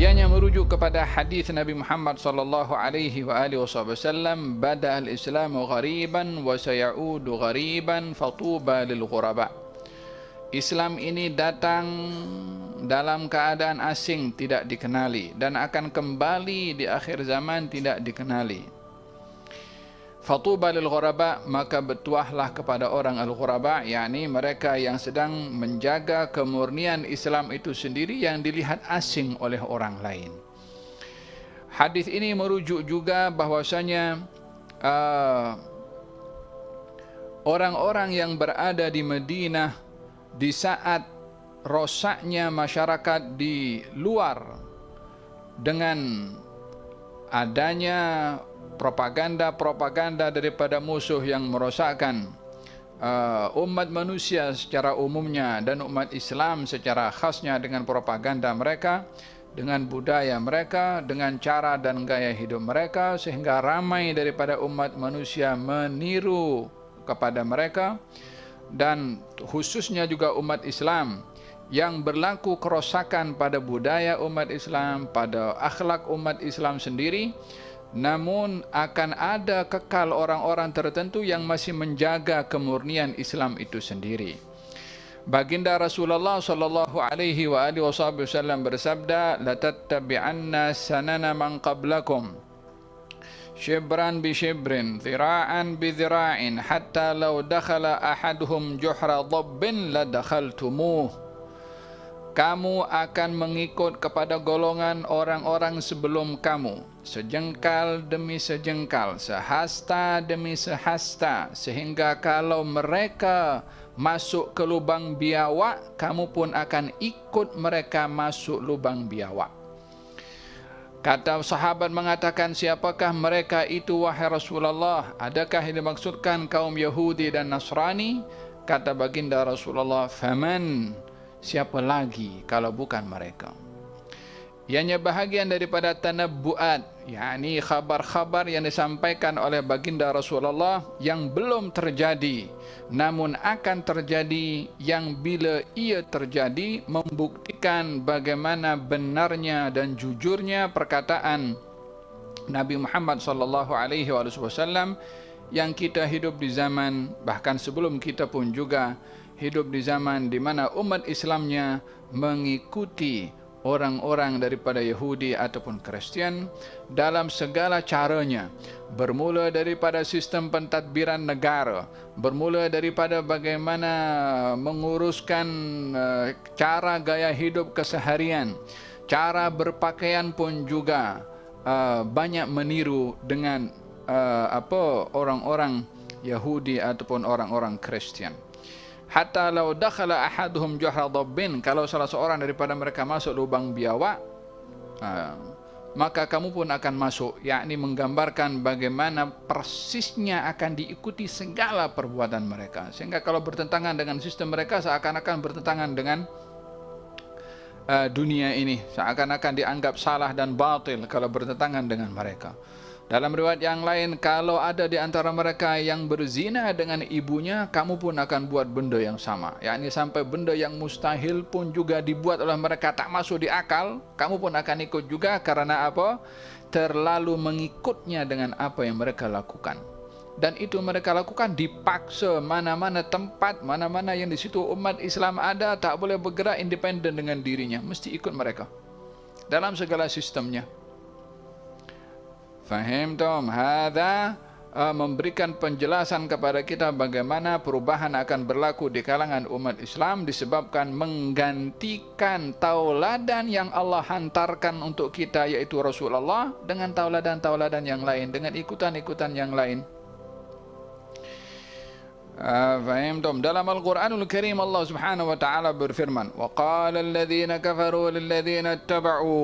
Ianya merujuk kepada hadis Nabi Muhammad sallallahu alaihi wa alihi wasallam, bada al-islamu ghariban wa sayaudu ghariban fatuba lil ghuraba. Islam ini datang dalam keadaan asing, tidak dikenali, dan akan kembali di akhir zaman tidak dikenali. Fatuba lil ghuraba, maka bertuahlah kepada orang al-ghuraba, yakni mereka yang sedang menjaga kemurnian Islam itu sendiri yang dilihat asing oleh orang lain. Hadis ini merujuk juga bahwasanya orang-orang yang berada di Madinah di saat rosaknya masyarakat di luar dengan adanya propaganda daripada musuh yang merosakkan umat manusia secara umumnya dan umat Islam secara khasnya dengan propaganda mereka, dengan budaya mereka, dengan cara dan gaya hidup mereka, sehingga ramai daripada umat manusia meniru kepada mereka, dan khususnya juga umat Islam yang berlaku kerosakan pada budaya umat Islam, pada akhlak umat Islam sendiri. Namun akan ada kekal orang-orang tertentu yang masih menjaga kemurnian Islam itu sendiri. Baginda Rasulullah sallallahu alaihi wa alihi wasallam bersabda, la tattabi'anna sanana man qablakum shibran bi shibrin, dhira'an bi dhira'in, hatta law dakhala ahaduhum juhra dhabbin la dakhaltumuh. Kamu akan mengikut kepada golongan orang-orang sebelum kamu, sejengkal demi sejengkal, sehasta demi sehasta, sehingga kalau mereka masuk ke lubang biawak, kamu pun akan ikut mereka masuk lubang biawak. Kata sahabat mengatakan, siapakah mereka itu wahai Rasulullah? Adakah yang dimaksudkan kaum Yahudi dan Nasrani? Kata baginda Rasulullah, faman, siapa lagi kalau bukan mereka? Ianya bahagian daripada tanabbu'at, yakni khabar-khabar yang disampaikan oleh baginda Rasulullah yang belum terjadi, namun akan terjadi, yang bila ia terjadi membuktikan bagaimana benarnya dan jujurnya perkataan Nabi Muhammad sallallahu alaihi wasallam, yang kita hidup di zaman, bahkan sebelum kita pun juga hidup di zaman di mana umat Islamnya mengikuti orang-orang daripada Yahudi ataupun Kristian dalam segala caranya, bermula daripada sistem pentadbiran negara, bermula daripada bagaimana menguruskan cara gaya hidup keseharian, cara berpakaian pun juga banyak meniru dengan orang-orang Yahudi ataupun orang-orang Kristian. Hatta law dakhala ahaduhum juhra dhabbin, kalau salah seorang daripada mereka masuk lubang biawak, maka kamu pun akan masuk, yakni menggambarkan bagaimana persisnya akan diikuti segala perbuatan mereka, sehingga kalau bertentangan dengan sistem mereka seakan-akan bertentangan dengan dunia ini, seakan-akan dianggap salah dan batil kalau bertentangan dengan mereka. Dalam riwayat yang lain, kalau ada di antara mereka yang berzina dengan ibunya, kamu pun akan buat benda yang sama. Yakni sampai benda yang mustahil pun juga dibuat oleh mereka, tak masuk di akal, kamu pun akan ikut juga. Karena apa? Terlalu mengikutnya dengan apa yang mereka lakukan. Dan itu mereka lakukan dipaksa, mana-mana tempat, mana-mana yang di situ umat Islam ada, tak boleh bergerak independen dengan dirinya, mesti ikut mereka dalam segala sistemnya. Fahimtum? Hadza memberikan penjelasan kepada kita bagaimana perubahan akan berlaku di kalangan umat Islam disebabkan menggantikan tauladan yang Allah hantarkan untuk kita, yaitu Rasulullah, dengan tauladan-tauladan yang lain, dengan ikutan-ikutan yang lain. Fahimtum? Dalam Al-Quranul Karim Allah Subhanahu wa taala berfirman, wa qala alladhina kafaru lilladhina ittaba'u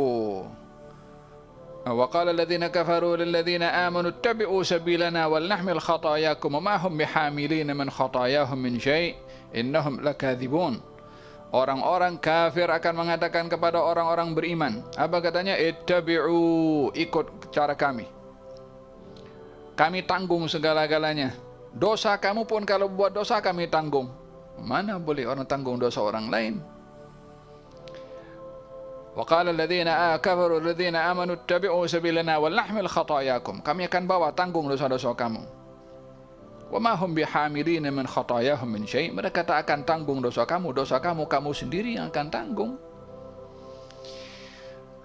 وقال الذين كفروا للذين آمنوا اتبعوا سبيلنا ولنحمل خطاياكم وما هم بحاملين من خطاياهم من شيء إنهم لكاذبون. Orang-orang kafir akan mengatakan kepada orang-orang beriman, apa katanya? Ittabi'u, ikut cara kami, kami tanggung segala-galanya. Dosa kamu pun kalau buat dosa kami tanggung. Mana boleh orang tanggung dosa orang lain? Wa qala alladziina kafaru alladziina amanu ittabi'u sabilana wal nahmil khatayakum. Kami akan bawa tanggung dosa-dosa kamu. Wa ma hum bihamilina min khatayahum min syai'. Mereka tak akan tanggung dosa kamu kamu sendiri yang akan tanggung.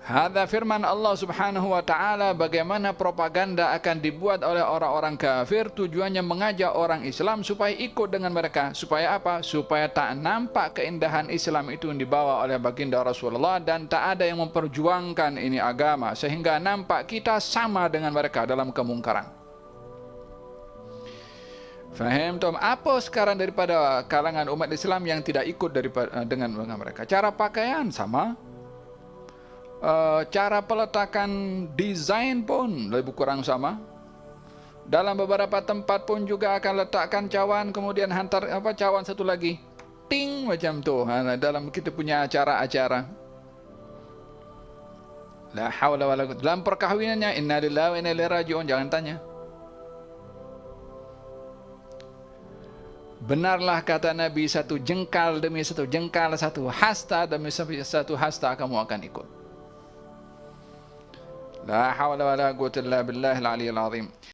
Hadza firman Allah Subhanahu wa taala, bagaimana propaganda akan dibuat oleh orang-orang kafir, tujuannya mengajak orang Islam supaya ikut dengan mereka. Supaya apa? Supaya tak nampak keindahan Islam itu yang dibawa oleh baginda Rasulullah dan tak ada yang memperjuangkan ini agama, sehingga nampak kita sama dengan mereka dalam kemungkaran. Faham Tom? Apa sekarang daripada kalangan umat Islam yang tidak ikut dengan mereka? Cara pakaian sama. Cara peletakan desain pun lebih kurang sama. Dalam beberapa tempat pun juga akan letakkan cawan, kemudian hantar cawan satu lagi, ting macam tu. Dalam kita punya acara-acara. La haula wala quwwata. Dalam perkahwinannya, inna lillahi wa inna ilaihi raji'un, jangan tanya. Benarlah kata Nabi, satu jengkal demi satu jengkal, satu hasta demi satu hasta kamu akan ikut. La hawla wa la quwwata illa billahil aliyyil azim.